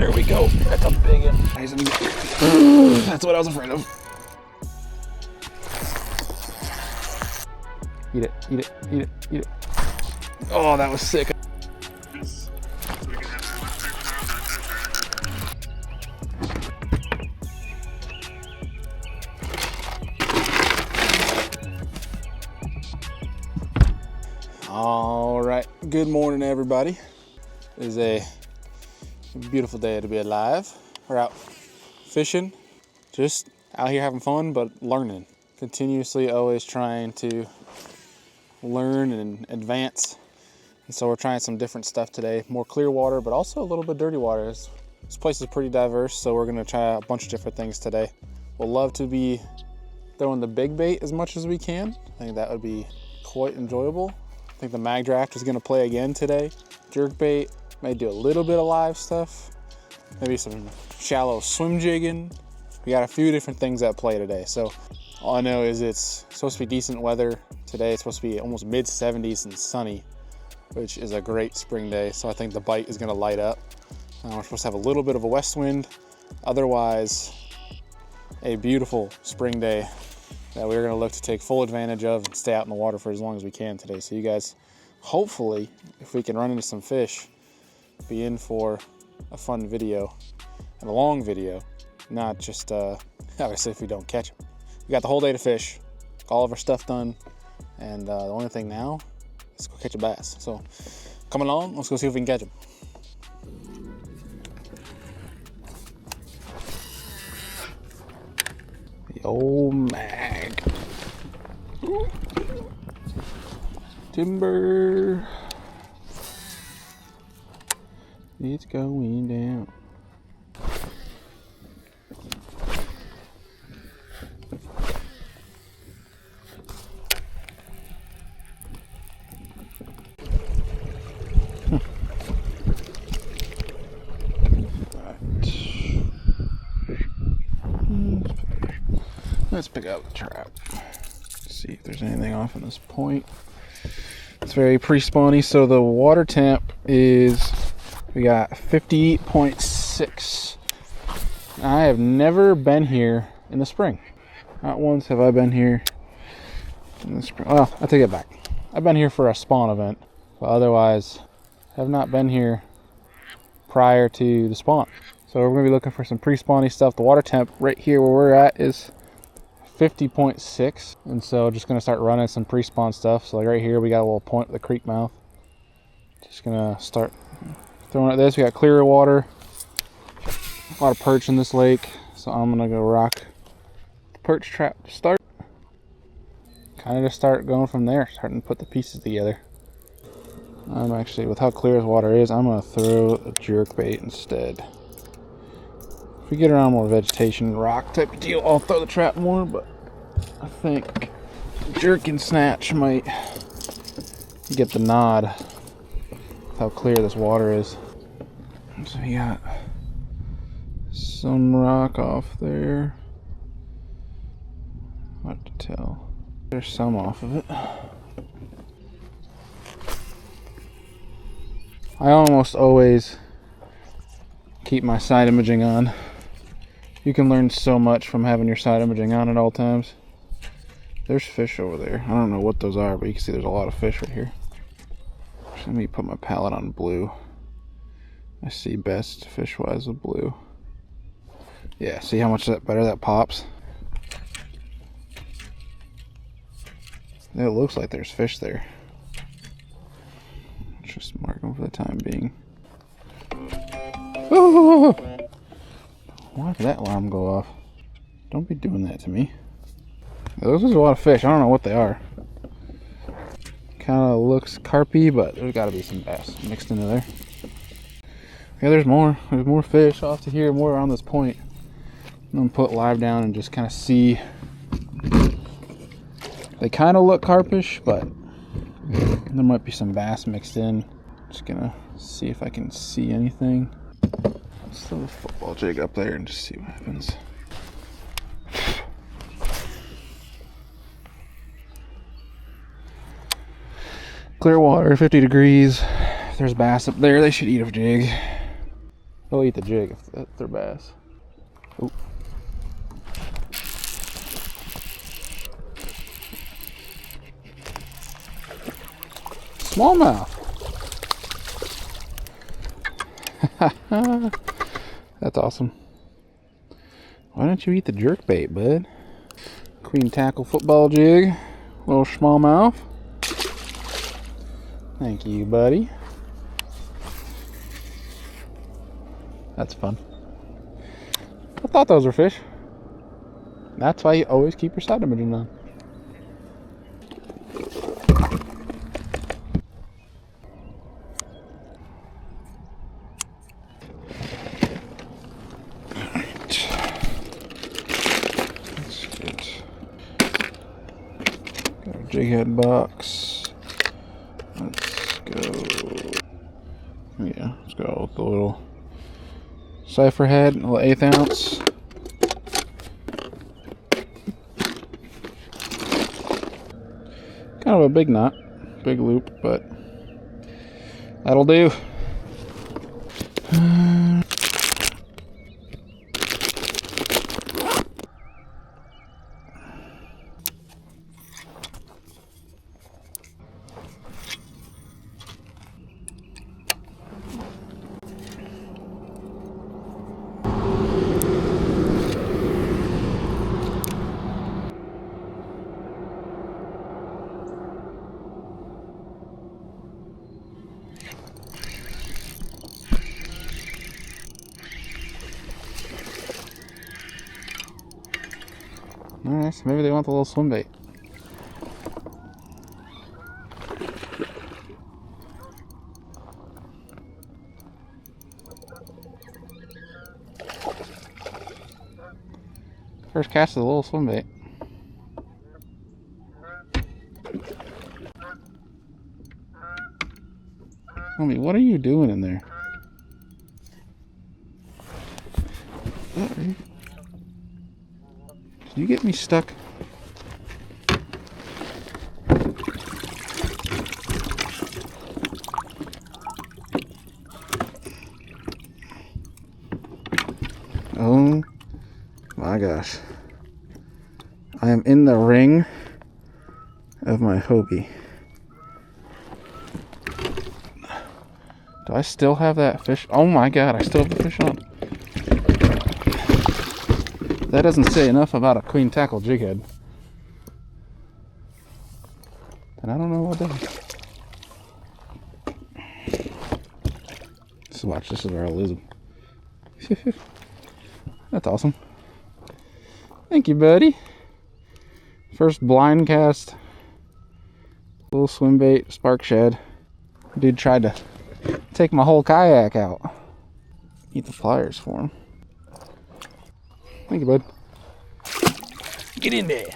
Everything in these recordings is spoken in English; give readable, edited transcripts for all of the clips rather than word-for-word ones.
There we go. That's a big one. That's what I was afraid of. Eat it, eat it, eat it, eat it. Oh, that was sick. All right, good morning, everybody. It is a beautiful day to be alive. We're out fishing, just out here having fun, but learning. Continuously always trying to learn and advance. And so we're trying some different stuff today, more clear water, but also a little bit dirty water. This place is pretty diverse, so we're gonna try a bunch of different things today. We'll love to be throwing the big bait as much as we can. I think that would be quite enjoyable. I think the mag draft is gonna play again today. Jerk bait, may do a little bit of live stuff, maybe some shallow swim jigging. We got a few different things at play today. So all I know is it's supposed to be decent weather today. It's supposed to be almost mid 70s and sunny, which is a great spring day. So I think the bite is gonna light up. We're supposed to have a little bit of a west wind. Otherwise, a beautiful spring day that we're gonna look to take full advantage of and stay out in the water for as long as we can today. So you guys, hopefully, if we can run into some fish, be in for a fun video and a long video, not just obviously if we don't catch them. We got the whole day to fish, all of our stuff done, and the only thing now is go catch a bass. So come along, let's go see if we can catch them. The old mag. Ooh. Timber. It's going down. Let's pick up the trap. See if there's anything off in this point. It's very pre-spawny, so the water temp is, we got 58.6. I have never been here in the spring. Not once have I been here in the spring. Well, I take it back. I've been here for a spawn event, but otherwise have not been here prior to the spawn. So we're gonna be looking for some pre-spawny stuff. The water temp right here where we're at is 50.6, and so just gonna start running some pre-spawn stuff. So like right here we got a little point with the creek mouth. Just gonna start throwing at this. We got clearer water, a lot of perch in this lake, so I'm gonna go rock the perch trap to start. Kind of just start going from there, starting to put the pieces together. I'm actually, with how clear this water is, I'm gonna throw a jerk bait instead. If we get around more vegetation, rock type of deal, I'll throw the trap more, but I think jerk and snatch might get the nod with how clear this water is. So we got some rock off there. Hard to tell. There's some off of it. I almost always keep my side imaging on. You can learn so much from having your side imaging on at all times. There's fish over there. I don't know what those are, but you can see there's a lot of fish right here. Let me put my palette on blue. I see best fish-wise with blue. Yeah, see how much better that pops? It looks like there's fish there. Just mark them for the time being. Oh! Why did that alarm go off? Don't be doing that to me. Those are a lot of fish. I don't know what they are. Kind of looks carpy, but there's got to be some bass mixed into there. Yeah, there's more. There's more fish off to here, more around this point. I'm gonna put live down and just kind of see. They kind of look carpish, but there might be some bass mixed in. Just gonna see if I can see anything. Let's throw the football jig up there and just see what happens. Clear water, 50 degrees. If there's bass up there, they should eat a jig. They'll eat the jig if they're bass. Ooh. Smallmouth. That's awesome. Why don't you eat the jerk bait, bud? Queen tackle football jig. Little smallmouth. Thank you, buddy. That's fun. I thought those were fish. That's why you always keep your side imaging on. Jig head box. Let's go. Yeah, let's go with the little cipher head, a little 1/8 ounce. Kind of a big knot, big loop, but that'll do. Alright, so maybe they want the little swim bait. First cast of the little swim bait. Homie, what are you doing in there? Did you get me stuck? Oh my gosh. I am in the ring of my Hobie. Do I still have that fish? Oh my god, I still have the fish on. That doesn't say enough about a queen tackle jig head. And I don't know what does. Just watch, this is where I'll lose them. That's awesome. Thank you, buddy. First blind cast. Little swim bait, spark shed. Dude tried to take my whole kayak out. Eat the pliers for him. Thank you, bud. Get in there.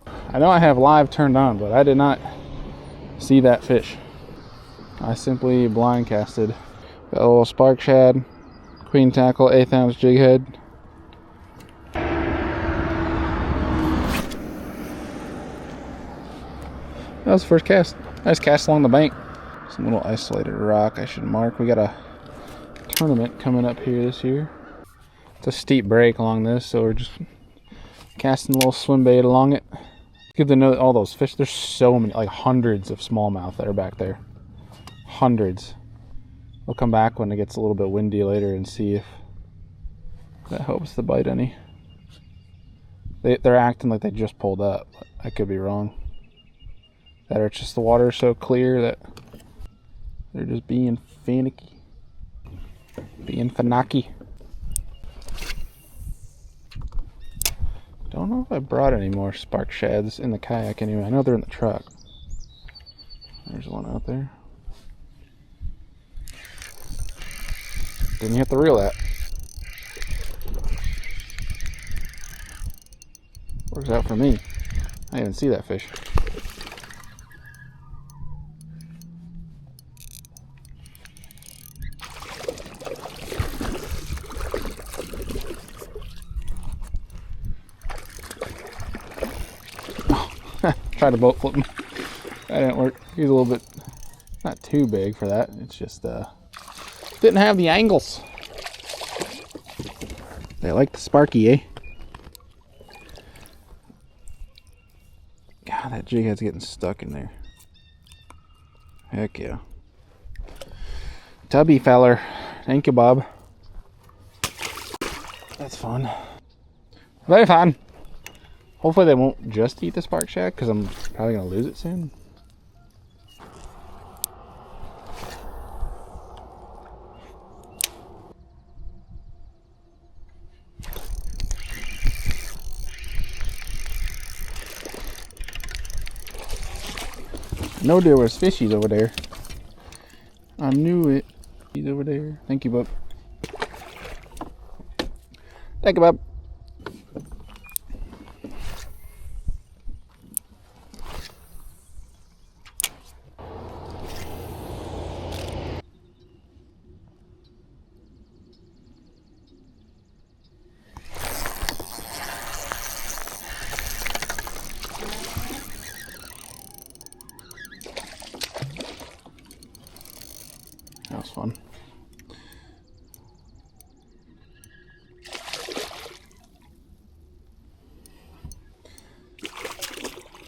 I know I have live turned on, but I did not see that fish. I simply blind casted. Got a little spark shad, queen tackle, 1/8 ounce jig head. That was the first cast. I just cast along the bank. Some little isolated rock I should mark. We got a tournament coming up here this year. It's a steep break along this, so we're just casting a little swim bait along it. Good to know that all those fish, there's so many, like hundreds of smallmouth that are back there. Hundreds. We'll come back when it gets a little bit windy later and see if that helps to bite any. They're acting like they just pulled up, but I could be wrong. That or it's just the water is so clear that they're just being finicky. Being fanacky. Don't know if I brought any more spark shads in the kayak anyway. I know they're in the truck. There's one out there. Didn't hit the reel that. Works out for me. I didn't even see that fish. Tried to boat flip him. That didn't work. He's a little bit, not too big for that. It's just didn't have the angles. They like the sparky, eh? God, that jig head's getting stuck in there. Heck yeah. Tubby feller. Thank you, Bob. That's fun. Very fun. Hopefully they won't just eat the spark shack, because I'm probably going to lose it soon. No, there was fishies over there. I knew it. He's over there. Thank you, Bub. Thank you, Bub. That was fun.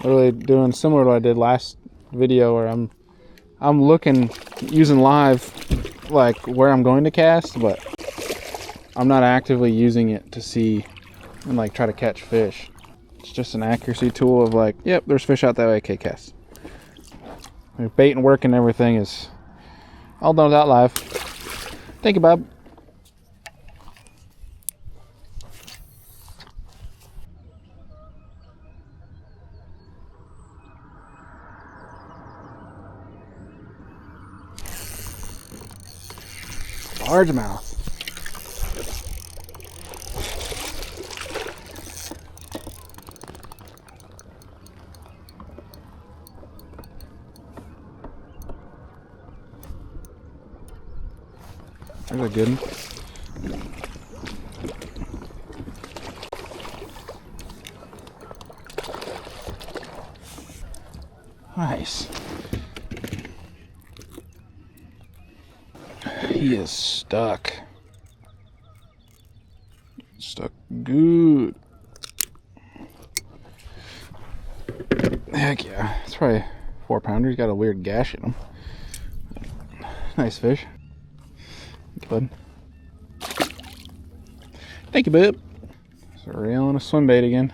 Literally doing similar to what I did last video, where I'm looking, using live, like where I'm going to cast, but I'm not actively using it to see and like try to catch fish. It's just an accuracy tool of like, yep, there's fish out that way, okay, cast. Bait and work and everything is all done without live. Thank you, Bob. Largemouth. There's a good one. Nice. He is stuck. Stuck good. Heck yeah. It's probably 4-pounder. He's got a weird gash in him. Nice fish. Thank you, bud. Thank you, bub. So reeling a swim bait again.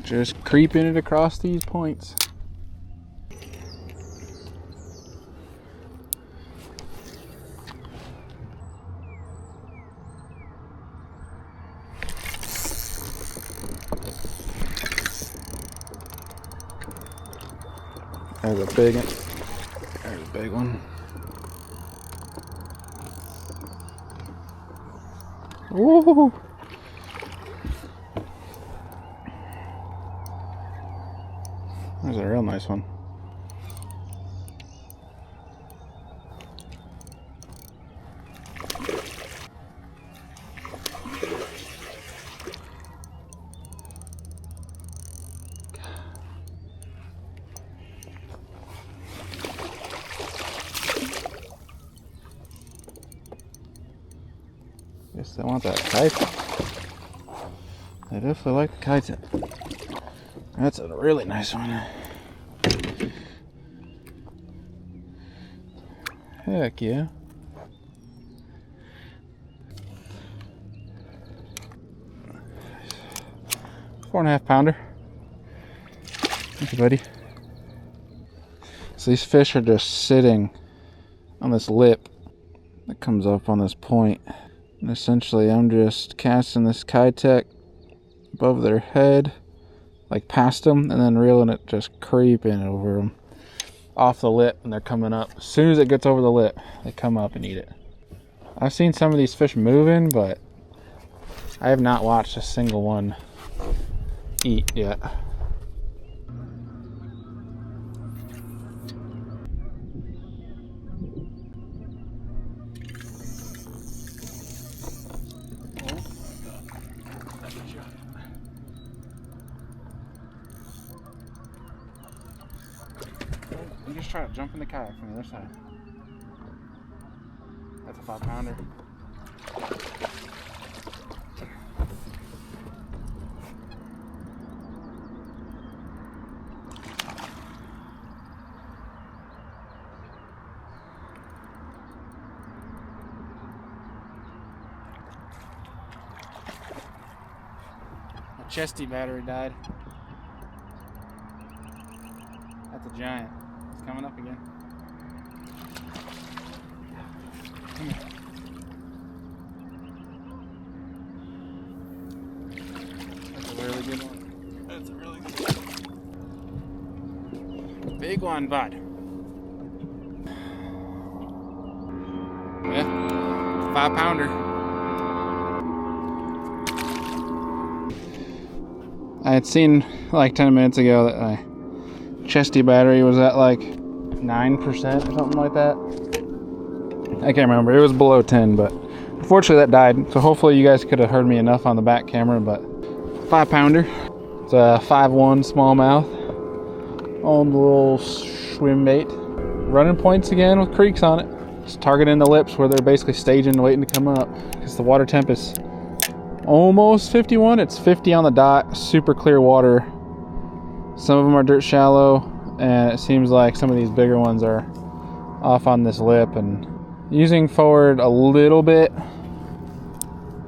Just creeping it across these points. There's a big one. There's a big one. Woo! There's a real nice one. Guess they want that kite. They definitely like the kite. That's a really nice one. Heck yeah. $4.5 pounder. Thank you, buddy. So these fish are just sitting on this lip that comes up on this point. And essentially I'm just casting this Kayak above their head, like past them, and then reeling it, just creeping over them off the lip, and they're coming up. As soon as it gets over the lip, they come up and eat it. I've seen some of these fish moving, but I have not watched a single one eat yet. I'm just trying to jump in the kayak from the other side. That's a 5-pounder. My chesty battery died. That's a giant. It's coming up again. Come here. That's a really good one. That's a really good one. Big one, bud. Yeah, 5-pounder. I had seen like 10 minutes ago that my chesty battery was at like 9% or something like that. I can't remember. It was below 10, but unfortunately that died. So hopefully you guys could have heard me enough on the back camera, but 5-pounder. It's a 5-1 smallmouth on the little Swimbait. Running points again with creeks on it. Just targeting the lips where they're basically staging, waiting to come up because the water temp is almost 51. It's 50 on the dot. Super clear water. Some of them are dirt shallow, and it seems like some of these bigger ones are off on this lip and using forward a little bit.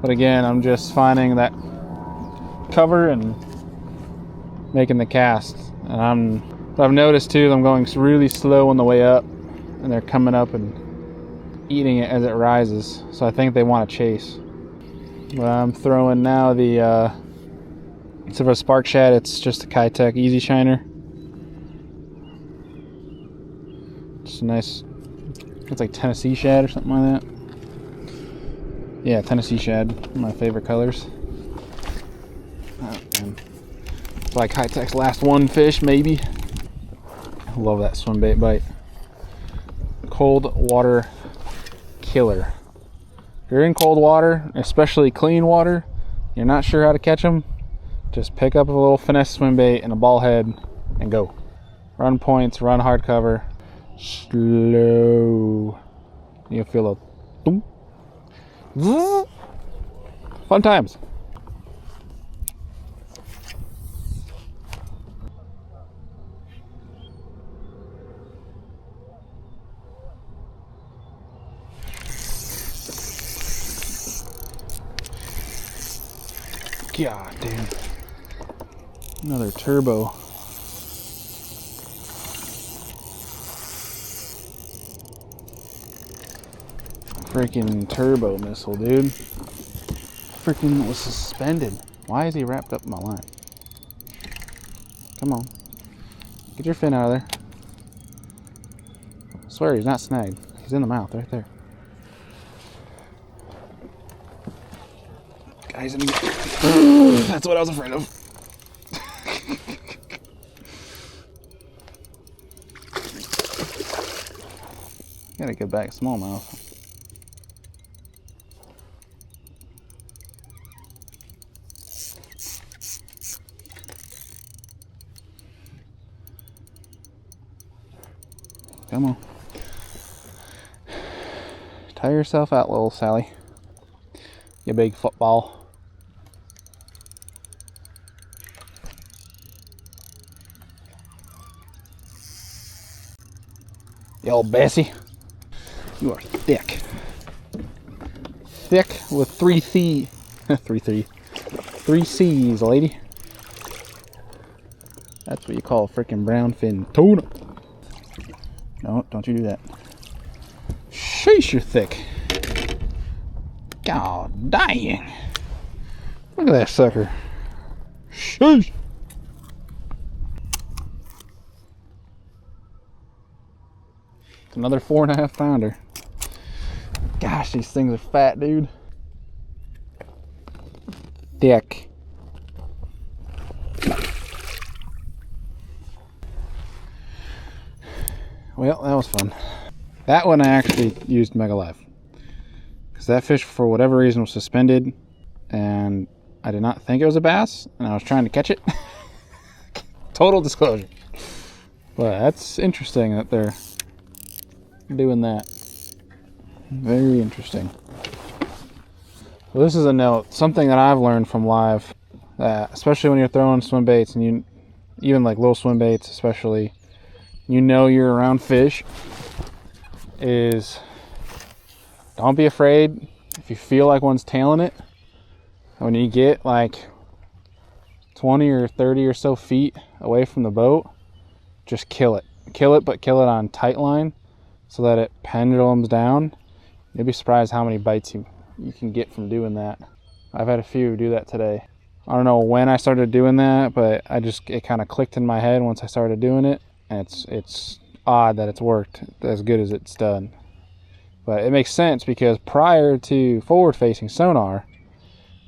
But again, I'm just finding that cover and making the cast. And I've noticed too, I'm going really slow on the way up, and they're coming up and eating it as it rises. So I think they want to chase. But I'm throwing now the instead of a spark shad, it's just a Kayak easy shiner. Just a nice, it's like Tennessee shad or something like that. Yeah, Tennessee shad, my favorite colors. And like Kayak's last one fish, maybe. I love that swim bait bite. Cold water killer. If you're in cold water, especially clean water, you're not sure how to catch them, just pick up a little Finesse swim bait and a ball head and go. Run points, run hard cover, slow. You'll feel a boom. Fun times. God damn. Another turbo. Freaking turbo missile, dude. Freaking was suspended. Why is he wrapped up in my line? Come on. Get your fin out of there. I swear he's not snagged. He's in the mouth right there. Guys, that's what I was afraid of. Gotta get back smallmouth. Come on. Tire yourself out, little Sally. You big football. You old Bessie. You are thick. Thick with 3 C's, lady. That's what you call a freaking brown fin tuna. No, don't you do that. Sheesh, you're thick. God dang. Look at that sucker. Sheesh. It's another 4.5 pounder. Gosh, these things are fat, dude. Thick. Well, that was fun. That one I actually used Mega Live, because that fish for whatever reason was suspended and I did not think it was a bass and I was trying to catch it. Total disclosure. But that's interesting that they're doing that. Very interesting. Well, this is a note, something that I've learned from live, especially when you're throwing swim baits, and even like little swim baits especially, you're around fish, is don't be afraid if you feel like one's tailing it. When you get like 20 or 30 or so feet away from the boat, just kill it. Kill it, but kill it on tight line so that it pendulums down. You'll be surprised how many bites you can get from doing that. I've had a few do that today. I don't know when I started doing that, but it kind of clicked in my head once I started doing it, and it's odd that it's worked as good as it's done. But it makes sense because prior to forward-facing sonar,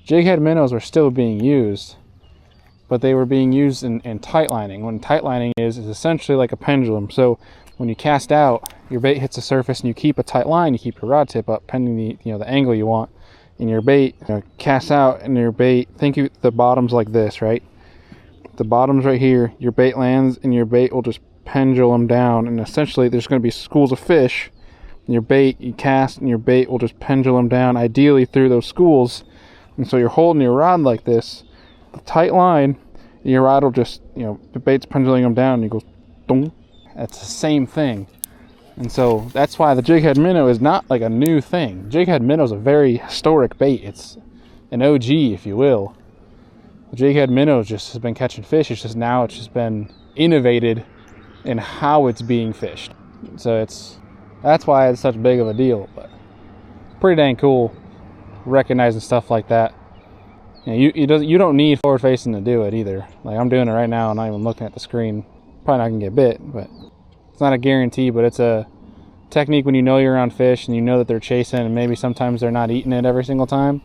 jig head minnows were still being used, but they were being used in tight lining. When tight lining is essentially like a pendulum. So when you cast out, your bait hits the surface and you keep a tight line, you keep your rod tip up pending the angle you want, and your bait casts out, and your bait, the bottom's like this, right? The bottom's right here, your bait lands and your bait will just pendulum down, and essentially there's going to be schools of fish, and your bait, you cast and your bait will just pendulum down, ideally through those schools. And so you're holding your rod like this, the tight line, and your rod will just, the bait's pendulum them down, and you go, dong. That's the same thing. And so that's why the jig head minnow is not like a new thing. Jig head minnow is a very historic bait. It's an OG, if you will. The jig head minnow just has been catching fish. It's just been innovated in how it's being fished. So that's why it's such big of a deal. But it's pretty dang cool recognizing stuff like that. You don't need forward facing to do it either. Like I'm doing it right now and not even looking at the screen. Probably not gonna get bit, but it's not a guarantee. But it's a technique when you're around fish and you know that they're chasing, and maybe sometimes they're not eating it every single time.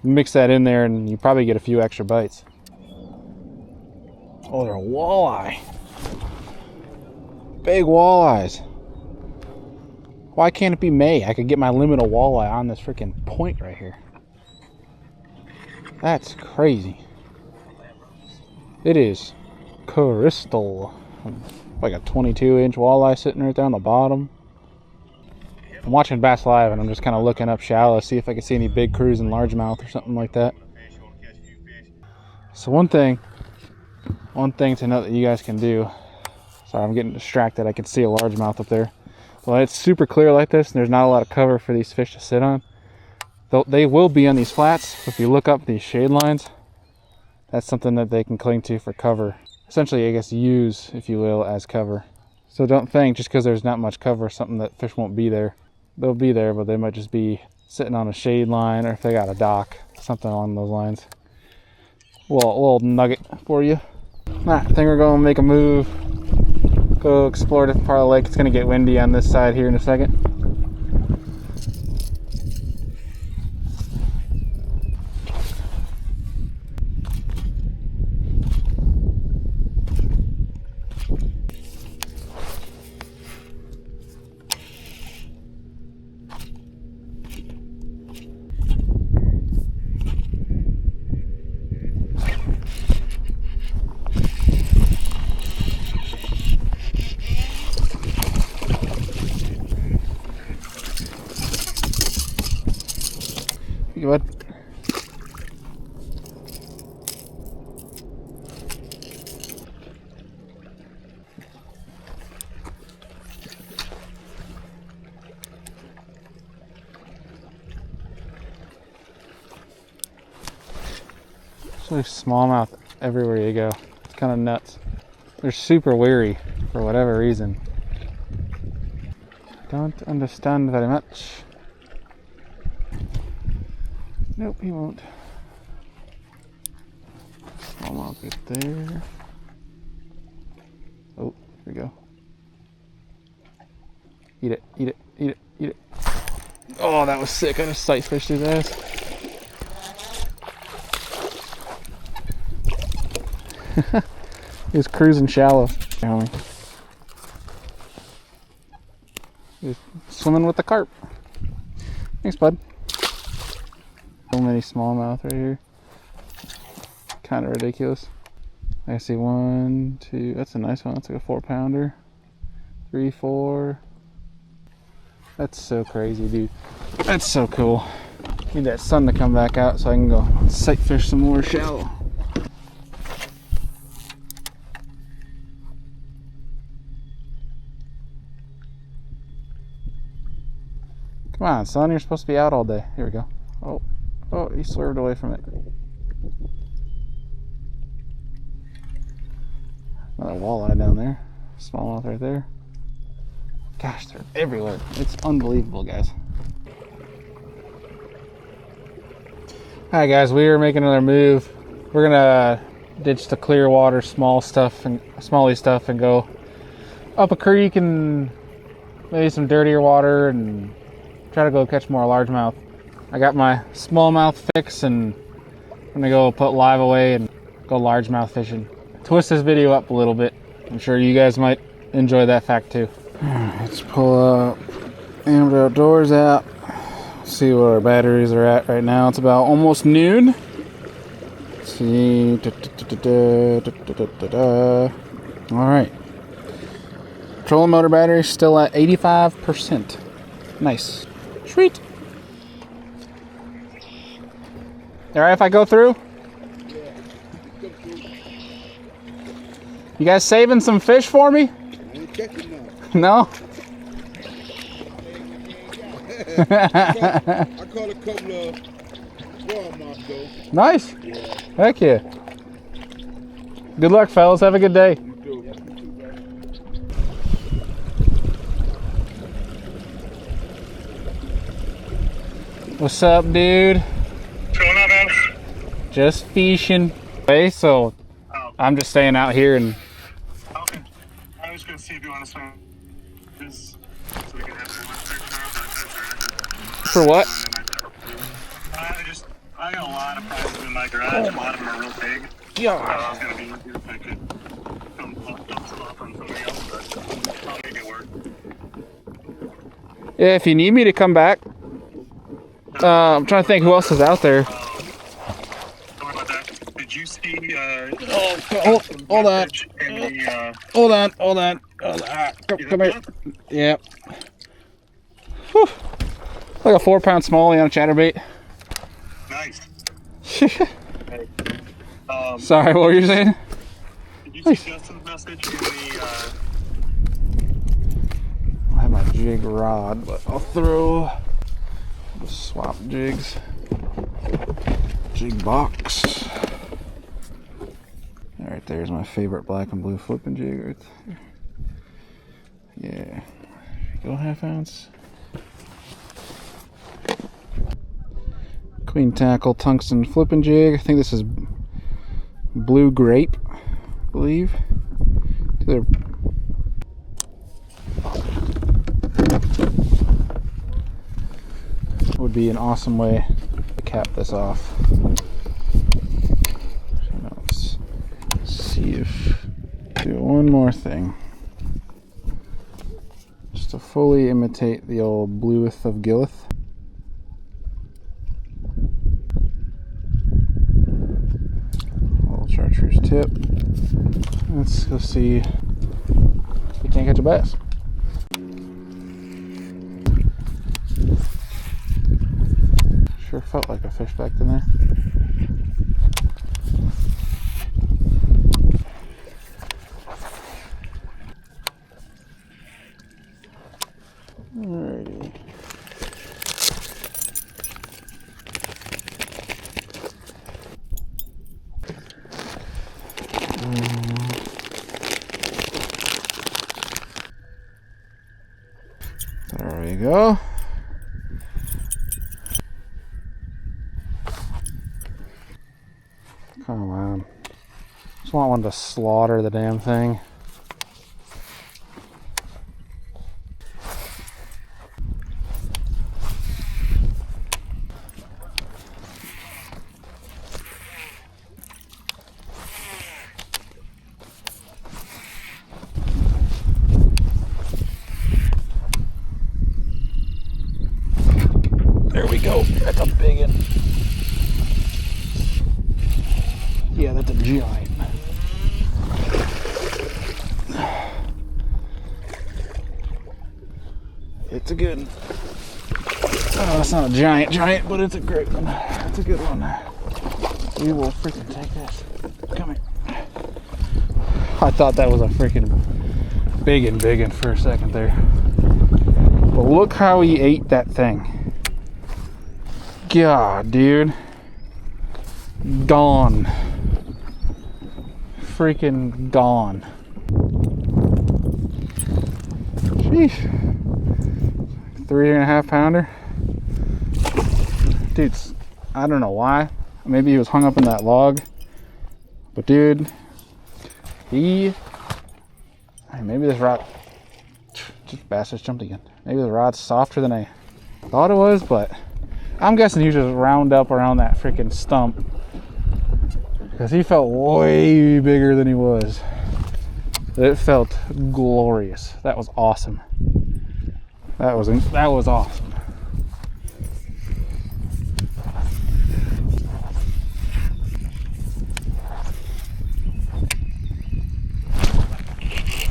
Mix that in there and you probably get a few extra bites. Oh, they're a walleye. Big walleyes. Why can't it be May? I could get my limit of walleye on this freaking point right here. That's crazy. It is crystal. Like a 22-inch walleye sitting right there on the bottom. I'm watching Bass Live and I'm just kind of looking up shallow, see if I can see any big cruise and largemouth or something like that. So one thing to note that you guys can do. Sorry, I'm getting distracted. I can see a largemouth up there. Well, it's super clear like this and there's not a lot of cover for these fish to sit on. They will be on these flats. If you look up these shade lines, that's something that they can cling to for cover. Essentially, I guess, use, if you will, as cover. So don't think just because there's not much cover, something that fish won't be there. They'll be there, but they might just be sitting on a shade line, or if they got a dock, something along those lines. Well, a little nugget for you. I think we're going to make a move. Go explore a different part of the lake. It's going to get windy on this side here in a second. Good. There's smallmouth everywhere you go. It's kind of nuts. They're super weary for whatever reason. Don't understand very much. Nope, he won't. Smallmouth right there. Oh, there we go. Eat it, eat it, eat it, eat it. Oh, that was sick. I just sight fished his ass. He was cruising shallow. He's swimming with the carp. Thanks, bud. So many smallmouth right here. Kind of ridiculous. I see 1, 2. That's a nice one. That's like a 4-pounder. 3, 4. That's so crazy, dude. That's so cool. Need that sun to come back out so I can go sight fish some more shallow. Come on, son, you're supposed to be out all day. Here we go. Oh, he swerved away from it. Another walleye down there. Smallmouth right there. Gosh, they're everywhere. It's unbelievable, guys. Alright guys, we are making another move. We're gonna ditch the clear water smallie stuff and go up a creek and maybe some dirtier water and try to go catch more largemouth. I got my smallmouth fix and I'm gonna go put live away and go largemouth fishing. Twist this video up a little bit. I'm sure you guys might enjoy that fact too. Let's pull up Amateur Outdoors app. See where our batteries are at right now. It's about almost noon. Let's see. Alright. Trolling motor battery still at 85%. Nice. Sweet. Alright if I go through? You guys saving some fish for me? No? I caught a couple of largemouth though. Nice. Yeah. Heck yeah. Good luck, fellas. Have a good day. What's up, dude? What's going on, man? Just fishing. Hey, so I'm just staying out here and. Okay. I was gonna see if you want to swim this so we can have some lunch tomorrow. For what? I got a lot of prizes in my garage. A lot of them are real big. Yeah. I was gonna be if I could dump some off on somebody else, but I'll make it work. Yeah, if you need me to come back. I'm trying to think who else is out there. Don't worry about that. Did you see? Hold on. Hold on. Come here. Yeah. Whew. Like a 4-pound smallie on a chatterbait. Nice. Sorry, what were you saying? Did you see Justin's message in the? I have my jig rod, but I'll throw the swap jigs. Jig box. Alright, there's my favorite black and blue flipping jig right there. Yeah. Go 1/2 ounce. Queen tackle tungsten flipping jig. I think this is blue grape, I believe. They're would be an awesome way to cap this off. Let's see if do one more thing. Just to fully imitate the old blueth of Gilleth. Little chartreuse tip. Let's go see if we can't catch a bass. Sure felt like a fish back in there. Alrighty. There we go. Come on. Just want one to slaughter the damn thing. There we go. That's a big one. Yeah, that's a giant. It's a good one. Oh, it's not a giant, but it's a great one. That's a good one. We will freaking take this. Come here. I thought that was a freaking big one for a second there. But look how he ate that thing. God, dude. Gone. Freaking gone. Sheesh. 3.5 pounder. Dude, I don't know why. Maybe he was hung up in that log. But dude, maybe this rod, just bass just jumped again. Maybe the rod's softer than I thought it was, but I'm guessing he was just round up around that freaking stump because he felt way bigger than he was. It felt glorious. That was awesome. That was awesome.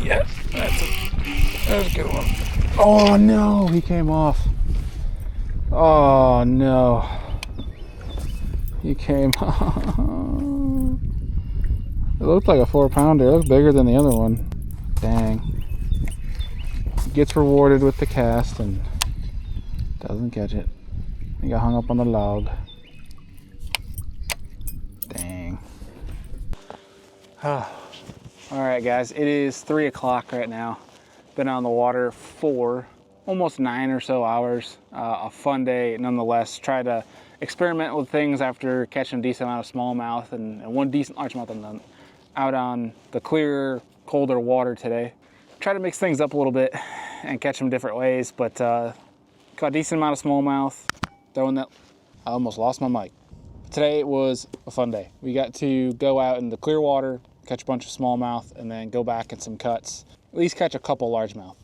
Yes, that's a good one. Oh no, he came off. Oh no. He came off. It looked like a 4-pounder. It looked bigger than the other one. Dang. Gets rewarded with the cast and doesn't catch it. He got hung up on the log. Dang. Alright guys, it is 3 o'clock right now. Been on the water for almost 9 or so hours. A fun day nonetheless. Tried to experiment with things after catching a decent amount of smallmouth and one decent largemouth out on the clearer, colder water today. Try to mix things up a little bit and catch them different ways, but caught a decent amount of smallmouth. I almost lost my mic. Today was a fun day. We got to go out in the clear water, catch a bunch of smallmouth, and then go back in some cuts. At least catch a couple largemouth.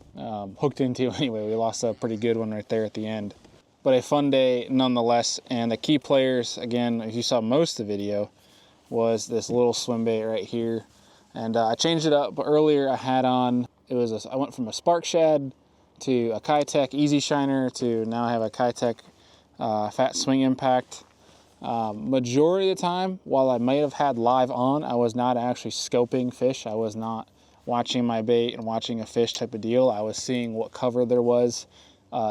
Hooked into anyway. We lost a pretty good one right there at the end. But a fun day nonetheless. And the key players, again, if you saw most of the video, was this little swim bait right here. And I changed it up. But earlier I had on, I went from a spark shad to a Kayak easy shiner to now I have a Kayak fat swing impact. Majority of the time, while I might have had live on, I was not actually scoping fish. I was not watching my bait and watching a fish type of deal. I was seeing what cover there was.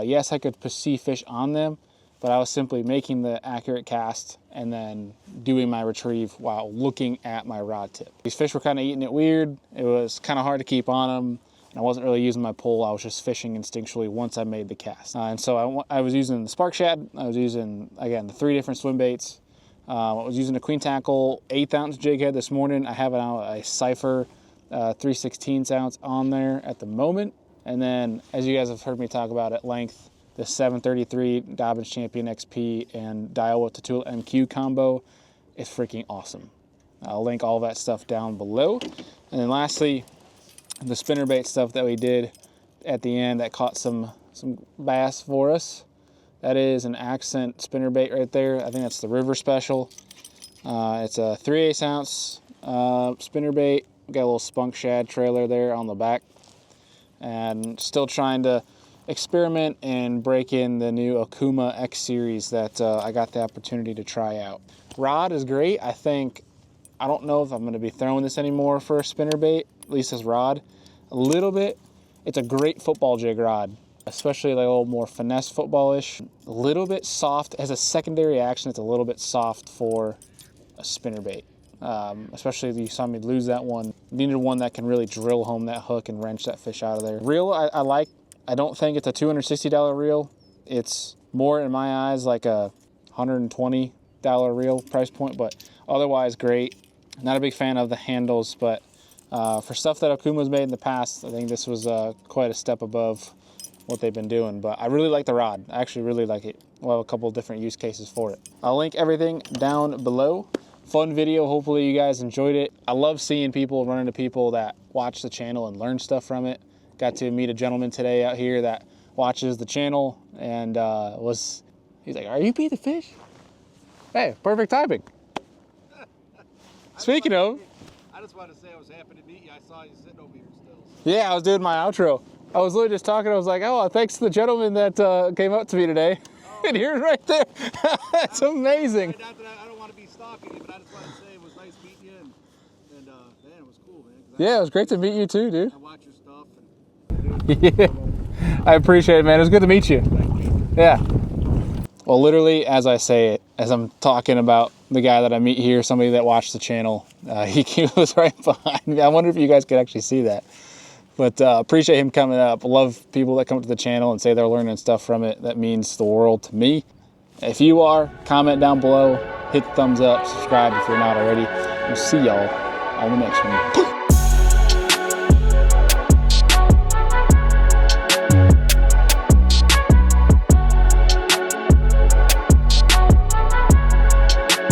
Yes, I could see fish on them, but I was simply making the accurate cast and then doing my retrieve while looking at my rod tip. These fish were kind of eating it weird. It was kind of hard to keep on them. And I wasn't really using my pole. I was just fishing instinctually once I made the cast. And so I was using the spark shad. I was using, again, the 3 different swim baits. I was using a queen tackle 1/8 ounce jig head this morning. I have a Cypher 3/16 ounce on there at the moment. And then, as you guys have heard me talk about at length, the 733 Dobbins Champion XP and Daiwa Tatula MQ combo is freaking awesome. I'll link all that stuff down below. And then lastly, the spinnerbait stuff that we did at the end that caught some bass for us. That is an accent spinnerbait right there. I think that's the River Special. It's a 3/8 ounce spinnerbait. Got a little spunk shad trailer there on the back. And still trying to experiment and break in the new Okuma X series that I got the opportunity to try out. Rod is great. I don't know if I'm going to be throwing this anymore for a spinnerbait, at least this rod. A little bit. It's a great football jig rod, especially like a little more finesse football-ish. A little bit soft. As a secondary action, it's a little bit soft for a spinnerbait. Especially if you saw me lose that one. Needed one that can really drill home that hook and wrench that fish out of there. Reel, I like. I don't think it's a $260 reel. It's more, in my eyes, like a $120 reel price point, but otherwise great. Not a big fan of the handles, but for stuff that Okuma's made in the past, I think this was quite a step above what they've been doing. But I really like the rod. I actually really like it. We'll have a couple of different use cases for it. I'll link everything down below. Fun video. Hopefully you guys enjoyed it. I love seeing people, run into people that watch the channel and learn stuff from it. Got to meet a gentleman today out here that watches the channel and he's like, "Are you beat the fish?" Hey, perfect timing. Speaking of, I just wanted to say I was happy to meet you. I saw you sitting over here still. yeah, I was doing my outro. I was literally just talking. I was like, oh, thanks to the gentleman that came up to me today. And here's right there. That's amazing. Not that I don't want to be stalking you, but I just wanted to say it was nice meeting you, and man, it was cool, man. Yeah, it was great to meet you too, dude. I watch your stuff. And, Yeah, I appreciate it, man. It was good to meet you. Yeah. Well, literally, as I say it, as I'm talking about the guy that I meet here, somebody that watched the channel, he was right behind me. I wonder if you guys could actually see that. But appreciate him coming up. Love people that come to the channel and say they're learning stuff from it. That means the world to me. If you are, comment down below, hit the thumbs up, subscribe if you're not already. We'll see y'all on the next one.